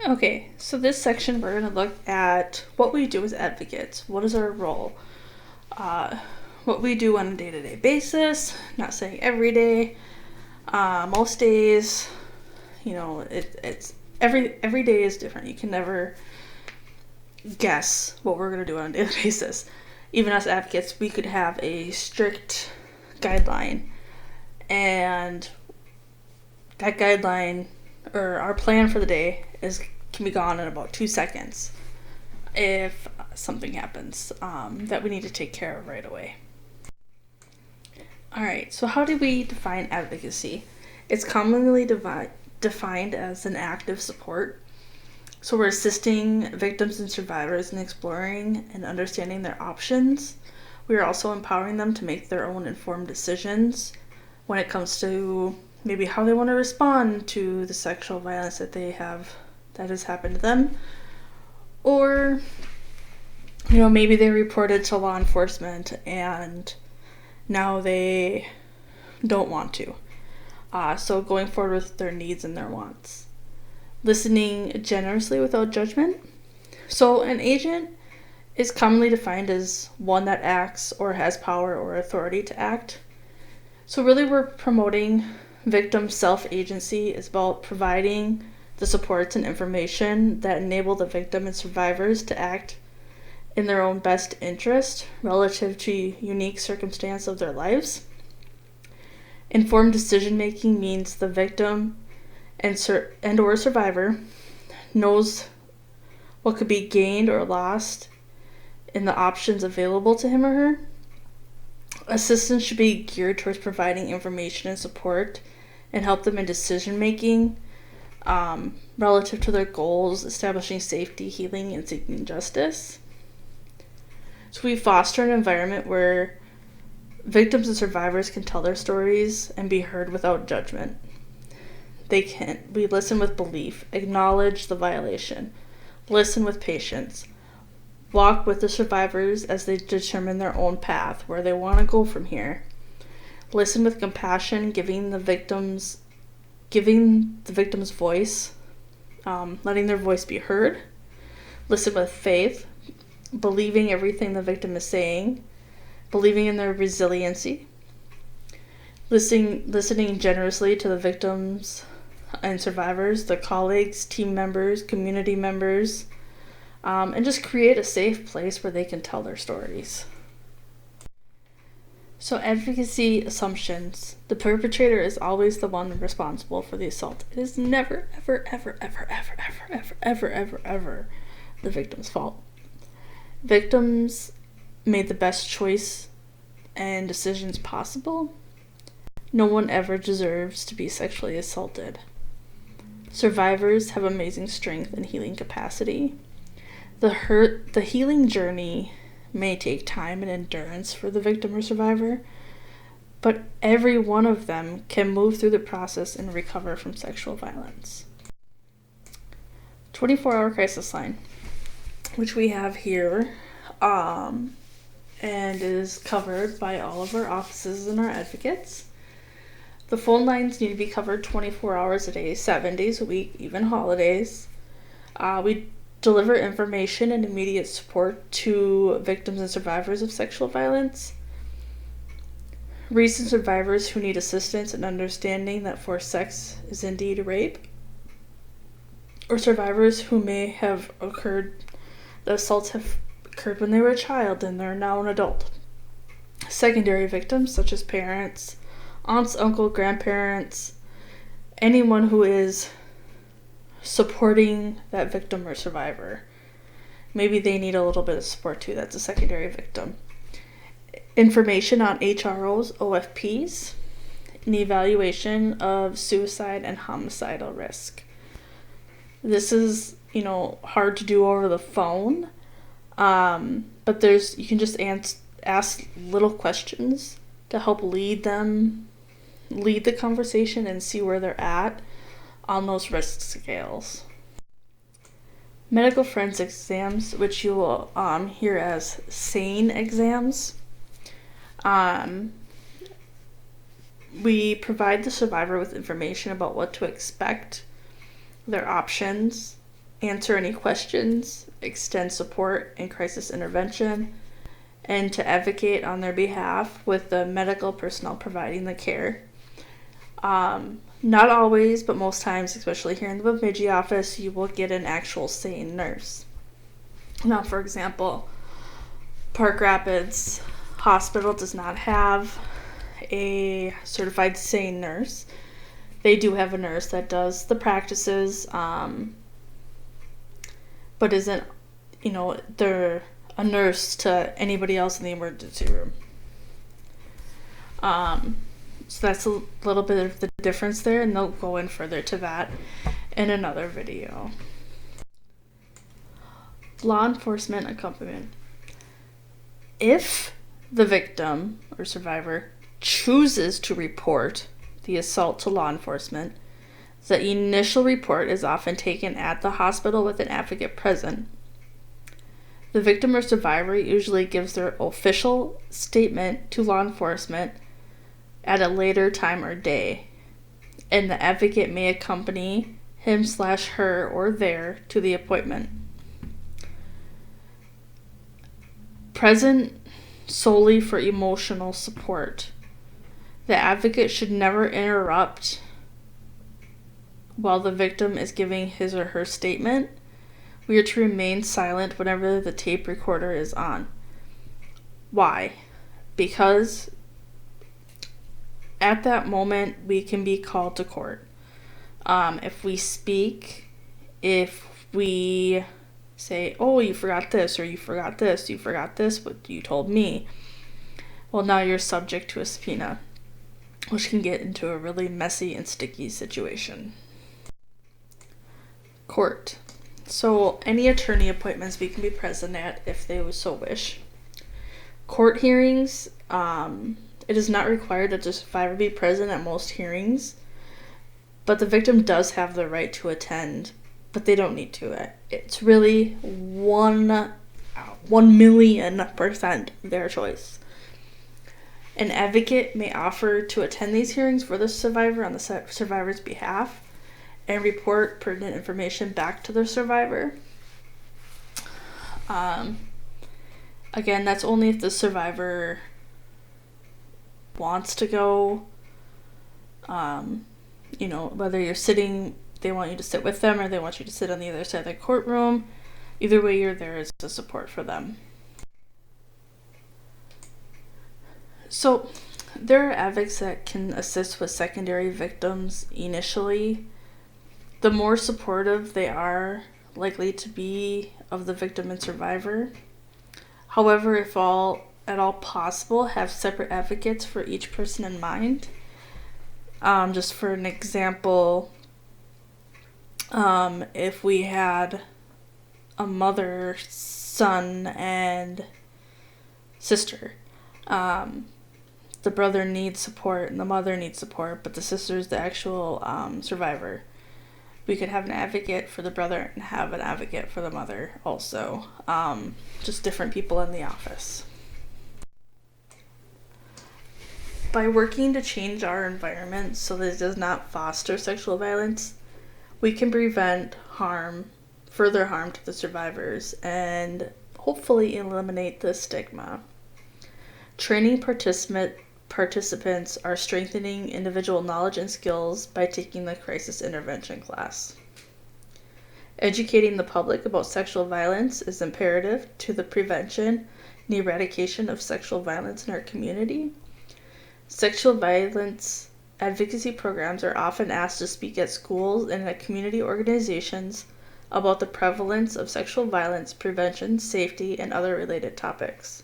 Okay, so this section we're going to look at what we do as advocates. What is our role? What we do on a day-to-day basis, not saying every day, most days, it's every day is different. You can never guess what we're going to do on a daily basis. Even as advocates, we could have a strict guideline, and that guideline or our plan for the day can be gone in about 2 seconds if something happens that we need to take care of right away. Alright, so how do we define advocacy? It's commonly defined as an active support. So we're assisting victims and survivors in exploring and understanding their options. We are also empowering them to make their own informed decisions when it comes to maybe how they want to respond to the sexual violence that has happened to them. Or, maybe they reported to law enforcement and now they don't want to. So going forward with their needs and their wants. Listening generously without judgment. So an agent is commonly defined as one that acts or has power or authority to act. So really we're promoting victim self-agency. Is about providing the supports and information that enable the victim and survivors to act in their own best interest relative to unique circumstance of their lives. Informed decision-making means the victim and or survivor knows what could be gained or lost in the options available to him or her. Assistance should be geared towards providing information and support and help them in decision-making relative to their goals, establishing safety, healing, and seeking justice. So we foster an environment where victims and survivors can tell their stories and be heard without judgment. We listen with belief, acknowledge the violation, listen with patience, walk with the survivors as they determine their own path, where they want to go from here. Listen with compassion, giving the victims voice, letting their voice be heard. Listen with faith, believing everything the victim is saying, believing in their resiliency. Listening generously to the victims and survivors, the colleagues, team members, community members, and just create a safe place where they can tell their stories. So advocacy assumptions. The perpetrator is always the one responsible for the assault. It is never, ever, ever, ever, ever, ever, ever, ever, ever, ever the victim's fault. Victims made the best choice and decisions possible. No one ever deserves to be sexually assaulted. Survivors have amazing strength and healing capacity. The healing journey may take time and endurance for the victim or survivor, but every one of them can move through the process and recover from sexual violence. 24-hour crisis line, which we have here, and is covered by all of our offices and our advocates. The phone lines need to be covered 24 hours a day, 7 days a week, even holidays. We deliver information and immediate support to victims and survivors of sexual violence. Recent survivors who need assistance in understanding that forced sex is indeed rape. Or survivors who may have the assaults have occurred when they were a child and they're now an adult. Secondary victims such as parents, aunts, uncle, grandparents, anyone who is supporting that victim or survivor. Maybe they need a little bit of support too. That's a secondary victim. Information on HROs, OFPs, and evaluation of suicide and homicidal risk. This is, hard to do over the phone, but you can just ask little questions to help lead the conversation and see where they're at on those risk scales. Medical forensic exams, which you will hear as SANE exams. We provide the survivor with information about what to expect, their options, answer any questions, extend support in crisis intervention, and to advocate on their behalf with the medical personnel providing the care. Not always, but most times, especially here in the Bemidji office, you will get an actual SANE nurse. Now, for example, Park Rapids Hospital does not have a certified SANE nurse. They do have a nurse that does the practices, but isn't, they're a nurse to anybody else in the emergency room. So that's a little bit of the difference there, and they'll go in further to that in another video. Law enforcement accompaniment. If the victim or survivor chooses to report the assault to law enforcement, the initial report is often taken at the hospital with an advocate present. The victim or survivor usually gives their official statement to law enforcement at a later time or day, and the advocate may accompany him/her or their to the appointment. Present solely for emotional support. The advocate should never interrupt while the victim is giving his or her statement. We are to remain silent whenever the tape recorder is on. Why? Because at that moment, we can be called to court. If we speak, if we say, oh, you forgot this, or you forgot this, what you told me, well, now you're subject to a subpoena, which can get into a really messy and sticky situation. Court. So any attorney appointments we can be present at if they so wish. Court hearings, it is not required that the survivor be present at most hearings, but the victim does have the right to attend, but they don't need to. It's really 1,000,000% their choice. An advocate may offer to attend these hearings for the survivor on the survivor's behalf and report pertinent information back to the survivor. Again, that's only if the survivor wants to go, whether you're sitting, they want you to sit with them or they want you to sit on the other side of the courtroom. Either way, you're there as a support for them. So there are advocates that can assist with secondary victims initially. The more supportive they are likely to be of the victim and survivor. However, if at all possible, have separate advocates for each person in mind. Just for an example, if we had a mother, son, and sister, the brother needs support and the mother needs support, but the sister is the actual survivor. We could have an advocate for the brother and have an advocate for the mother also. Just different people in the office. By working to change our environment so that it does not foster sexual violence, we can prevent further harm to the survivors, and hopefully eliminate the stigma. Training participants are strengthening individual knowledge and skills by taking the crisis intervention class. Educating the public about sexual violence is imperative to the prevention and eradication of sexual violence in our community. Sexual violence advocacy programs are often asked to speak at schools and at community organizations about the prevalence of sexual violence, prevention, safety, and other related topics.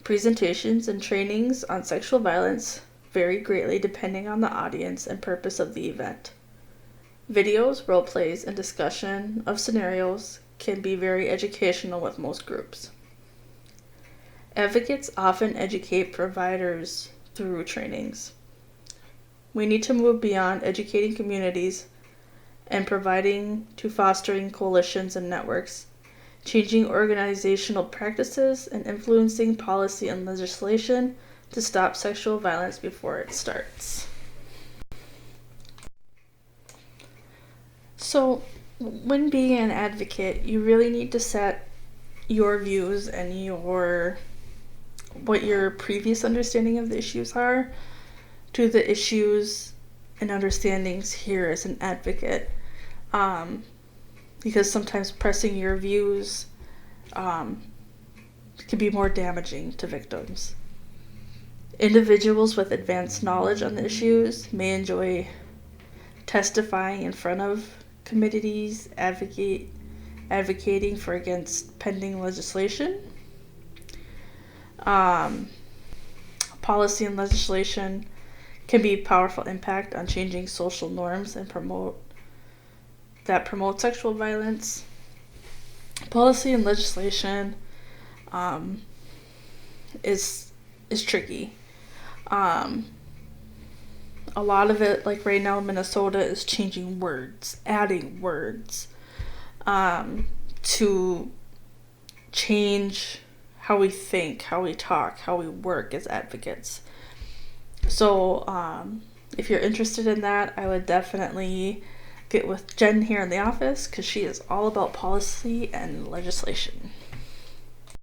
Presentations and trainings on sexual violence vary greatly depending on the audience and purpose of the event. Videos, role plays, and discussion of scenarios can be very educational with most groups. Advocates often educate providers through trainings. We need to move beyond educating communities and providing to fostering coalitions and networks, changing organizational practices, and influencing policy and legislation to stop sexual violence before it starts. So, when being an advocate, you really need to set your views and what your previous understanding of the issues are to the issues and understandings here as an advocate. Because sometimes pressing your views can be more damaging to victims. Individuals with advanced knowledge on the issues may enjoy testifying in front of committees, advocating for against pending legislation. Policy and legislation can be a powerful impact on changing social norms and promote sexual violence. Policy and legislation is tricky. A lot of it, like right now in Minnesota, is changing words, adding words to change how we think, how we talk, how we work as advocates. So if you're interested in that, I would definitely get with Jen here in the office because she is all about policy and legislation.